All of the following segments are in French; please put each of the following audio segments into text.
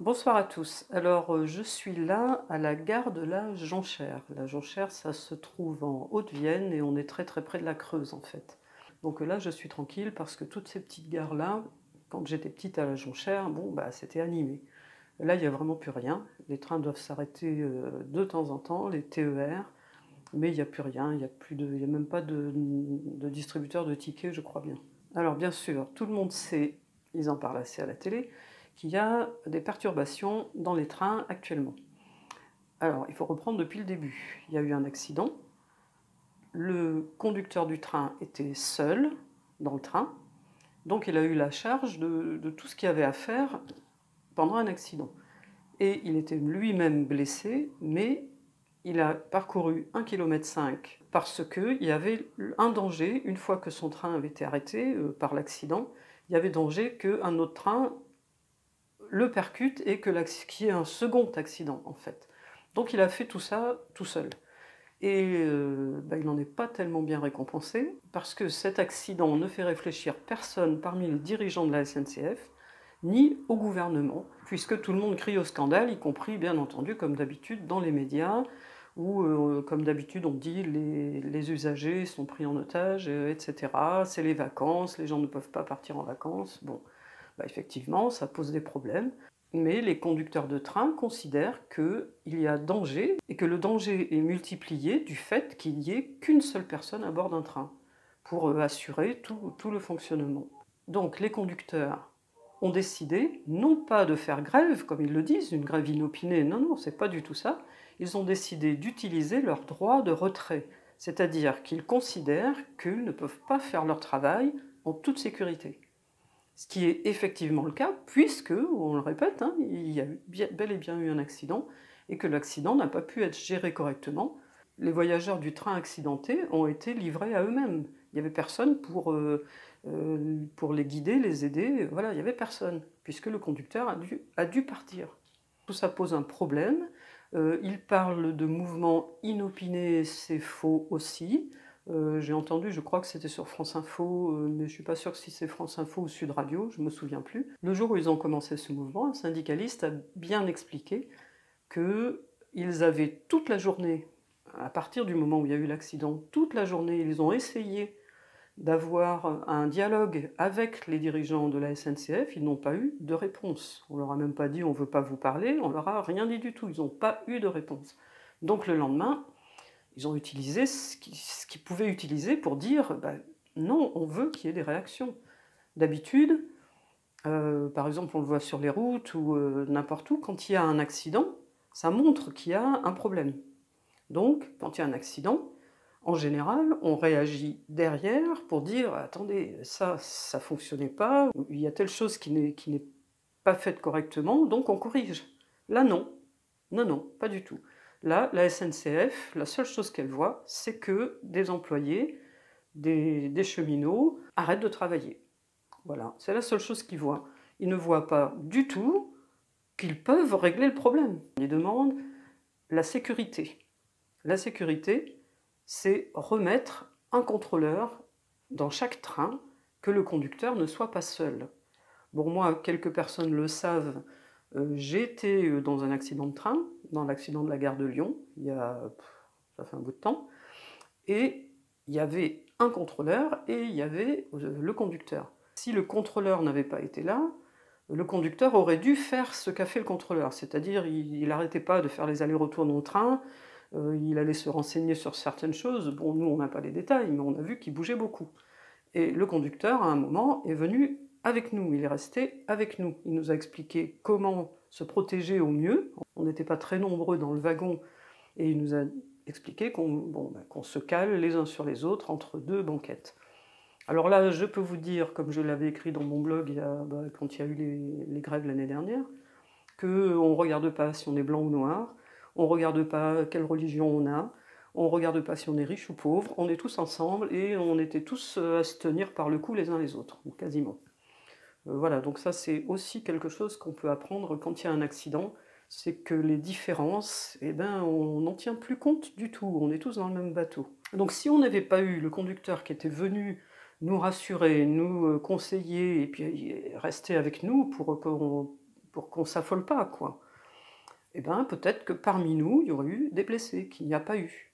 Bonsoir à tous. Alors, je suis là à la gare de la Jonchère. La Jonchère, ça se trouve en Haute-Vienne et on est très très près de la Creuse en fait. Donc là, je suis tranquille parce que toutes ces petites gares-là, quand j'étais petite à la Jonchère, bon, bah, c'était animé. Là, il n'y a vraiment plus rien. Les trains doivent s'arrêter de temps en temps, les TER, mais il n'y a plus rien. Il y a même pas de distributeur de tickets, je crois bien. Alors bien sûr, tout le monde sait, ils en parlent assez à la télé, qu'il y a des perturbations dans les trains actuellement. Alors, il faut reprendre depuis le début. Il y a eu un accident, le conducteur du train était seul dans le train, donc il a eu la charge de tout ce qu'il y avait à faire pendant un accident. Et il était lui-même blessé, mais il a parcouru 1,5 km parce qu'il y avait un danger, une fois que son train avait été arrêté par l'accident, il y avait danger qu'un autre train le percute et qu'il y ait un second accident en fait. Donc il a fait tout ça tout seul. Et il n'en est pas tellement bien récompensé, parce que cet accident ne fait réfléchir personne parmi les dirigeants de la SNCF, ni au gouvernement, puisque tout le monde crie au scandale, y compris bien entendu, comme d'habitude, dans les médias, où comme d'habitude on dit les usagers sont pris en otage, etc. C'est les vacances, les gens ne peuvent pas partir en vacances. Bon, bah, effectivement, ça pose des problèmes. Mais les conducteurs de train considèrent qu'il y a danger et que le danger est multiplié du fait qu'il n'y ait qu'une seule personne à bord d'un train pour assurer tout le fonctionnement. Donc les conducteurs ont décidé non pas de faire grève, comme ils le disent, une grève inopinée, non, non, c'est pas du tout ça. Ils ont décidé d'utiliser leur droit de retrait, c'est-à-dire qu'ils considèrent qu'ils ne peuvent pas faire leur travail en toute sécurité. Ce qui est effectivement le cas, puisque, on le répète, hein, il y a bel et bien eu un accident, et que l'accident n'a pas pu être géré correctement. Les voyageurs du train accidenté ont été livrés à eux-mêmes. Il n'y avait personne pour les guider, les aider, voilà, il n'y avait personne, puisque le conducteur a dû partir. Tout ça pose un problème. Il parle de mouvements inopinés, c'est faux aussi. J'ai entendu, je crois que c'était sur France Info, mais je ne suis pas sûre si c'est France Info ou Sud Radio, je ne me souviens plus. Le jour où ils ont commencé ce mouvement, un syndicaliste a bien expliqué qu'ils avaient toute la journée, à partir du moment où il y a eu l'accident, toute la journée, ils ont essayé d'avoir un dialogue avec les dirigeants de la SNCF, ils n'ont pas eu de réponse. On leur a même pas dit on ne veut pas vous parler, on leur a rien dit du tout, ils n'ont pas eu de réponse. Donc le lendemain, ils ont utilisé ce qu'ils pouvaient utiliser pour dire non, on veut qu'il y ait des réactions. D'habitude, par exemple, on le voit sur les routes ou n'importe où, quand il y a un accident, ça montre qu'il y a un problème. Donc, quand il y a un accident, en général, on réagit derrière pour dire attendez, ça fonctionnait pas, il y a telle chose qui n'est pas faite correctement, donc on corrige. Là, non. Non, non, pas du tout. Là, la SNCF, la seule chose qu'elle voit, c'est que des employés, des cheminots arrêtent de travailler. Voilà, c'est la seule chose qu'ils voient. Ils ne voient pas du tout qu'ils peuvent régler le problème. Ils demandent la sécurité. La sécurité, c'est remettre un contrôleur dans chaque train, que le conducteur ne soit pas seul. Bon, moi, quelques personnes le savent, j'ai été dans un accident de train, dans l'accident de la gare de Lyon, ça fait un bout de temps, et il y avait un contrôleur et il y avait le conducteur. Si le contrôleur n'avait pas été là, le conducteur aurait dû faire ce qu'a fait le contrôleur, c'est-à-dire il n'arrêtait pas de faire les allers-retours dans le train, il allait se renseigner sur certaines choses. Bon, nous on n'a pas les détails, mais on a vu qu'il bougeait beaucoup. Et le conducteur, à un moment, est venu avec nous, il est resté avec nous. Il nous a expliqué comment se protéger au mieux. On n'était pas très nombreux dans le wagon, et il nous a expliqué qu'on se cale les uns sur les autres entre deux banquettes. Alors là, je peux vous dire, comme je l'avais écrit dans mon blog quand il y a eu les grèves l'année dernière, qu'on ne regarde pas si on est blanc ou noir, on ne regarde pas quelle religion on a, on ne regarde pas si on est riche ou pauvre, on est tous ensemble et on était tous à se tenir par le cou les uns les autres, ou quasiment. Voilà, donc ça c'est aussi quelque chose qu'on peut apprendre quand il y a un accident, c'est que les différences, on n'en tient plus compte du tout, on est tous dans le même bateau. Donc si on n'avait pas eu le conducteur qui était venu nous rassurer, nous conseiller et puis rester avec nous pour qu'on ne s'affole pas, quoi. Eh bien, peut-être que parmi nous, il y aurait eu des blessés, qu'il n'y a pas eu.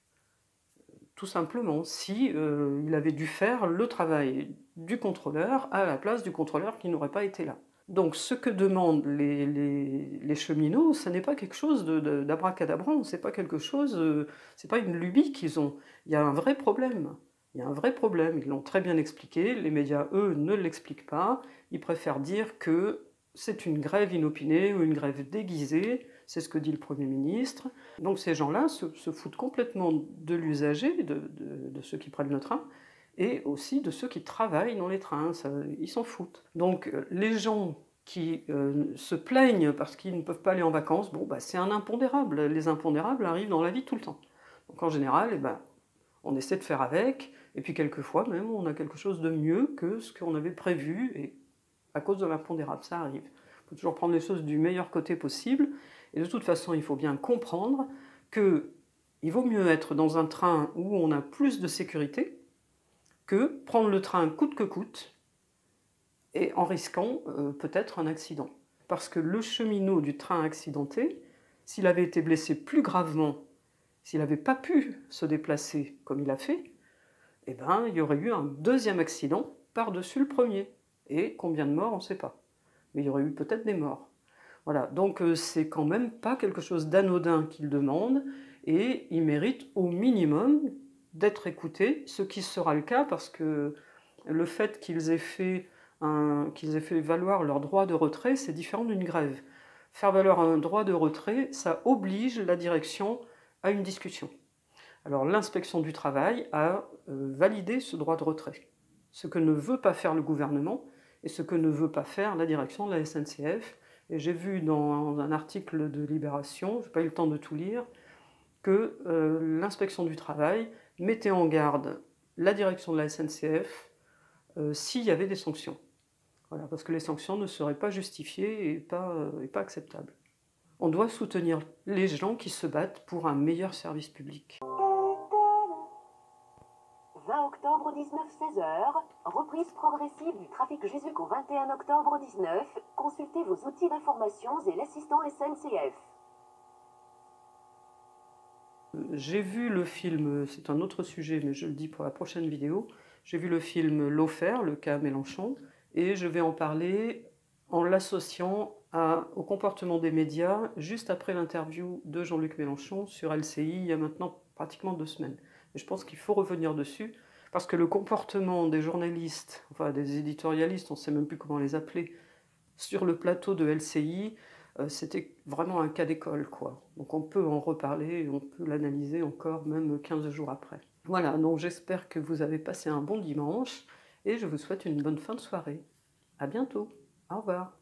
Tout simplement, si il avait dû faire le travail du contrôleur à la place du contrôleur qui n'aurait pas été là. Donc ce que demandent les cheminots, ce n'est pas quelque chose d'abracadabrant, c'est pas quelque chose, c'est pas une lubie qu'ils ont. Il y a un vrai problème. Il y a un vrai problème, ils l'ont très bien expliqué, les médias, eux, ne l'expliquent pas, ils préfèrent dire que c'est une grève inopinée ou une grève déguisée, c'est ce que dit le Premier ministre. Donc ces gens-là se foutent complètement de l'usager, de ceux qui prennent le train, et aussi de ceux qui travaillent dans les trains, ça, ils s'en foutent. Donc les gens qui se plaignent parce qu'ils ne peuvent pas aller en vacances, bon, bah, c'est un impondérable. Les impondérables arrivent dans la vie tout le temps. Donc en général, eh ben, on essaie de faire avec, et puis quelquefois même on a quelque chose de mieux que ce qu'on avait prévu, et à cause de l'impondérable, ça arrive. Il faut toujours prendre les choses du meilleur côté possible, et de toute façon il faut bien comprendre qu'il vaut mieux être dans un train où on a plus de sécurité que prendre le train coûte que coûte, et en risquant peut-être un accident. Parce que le cheminot du train accidenté, s'il avait été blessé plus gravement, s'il n'avait pas pu se déplacer comme il a fait, eh ben, il y aurait eu un deuxième accident par-dessus le premier. Et combien de morts, on ne sait pas. Mais il y aurait eu peut-être des morts. Voilà, donc c'est quand même pas quelque chose d'anodin qu'ils demandent, et ils méritent au minimum d'être écoutés, ce qui sera le cas parce que le fait qu'ils aient fait valoir leur droit de retrait, c'est différent d'une grève. Faire valoir un droit de retrait, ça oblige la direction à une discussion. Alors l'inspection du travail a validé ce droit de retrait, ce que ne veut pas faire le gouvernement et ce que ne veut pas faire la direction de la SNCF. Et j'ai vu dans un article de Libération, je n'ai pas eu le temps de tout lire, que l'inspection du travail mettait en garde la direction de la SNCF s'il y avait des sanctions. Voilà, parce que les sanctions ne seraient pas justifiées et pas acceptables. On doit soutenir les gens qui se battent pour un meilleur service public. 20 octobre 19, 16h, reprise progressive du trafic jusqu'au 21 octobre 19, consultez vos outils d'information et l'assistant SNCF. J'ai vu le film, c'est un autre sujet, mais je le dis pour la prochaine vidéo, j'ai vu le film L'Offer, le cas Mélenchon, et je vais en parler en l'associant au comportement des médias juste après l'interview de Jean-Luc Mélenchon sur LCI il y a maintenant pratiquement 2 semaines. Et je pense qu'il faut revenir dessus, parce que le comportement des journalistes, enfin des éditorialistes, on ne sait même plus comment les appeler, sur le plateau de LCI, c'était vraiment un cas d'école, quoi. Donc on peut en reparler, on peut l'analyser encore même 15 jours après. Voilà, donc j'espère que vous avez passé un bon dimanche, et je vous souhaite une bonne fin de soirée. À bientôt, au revoir.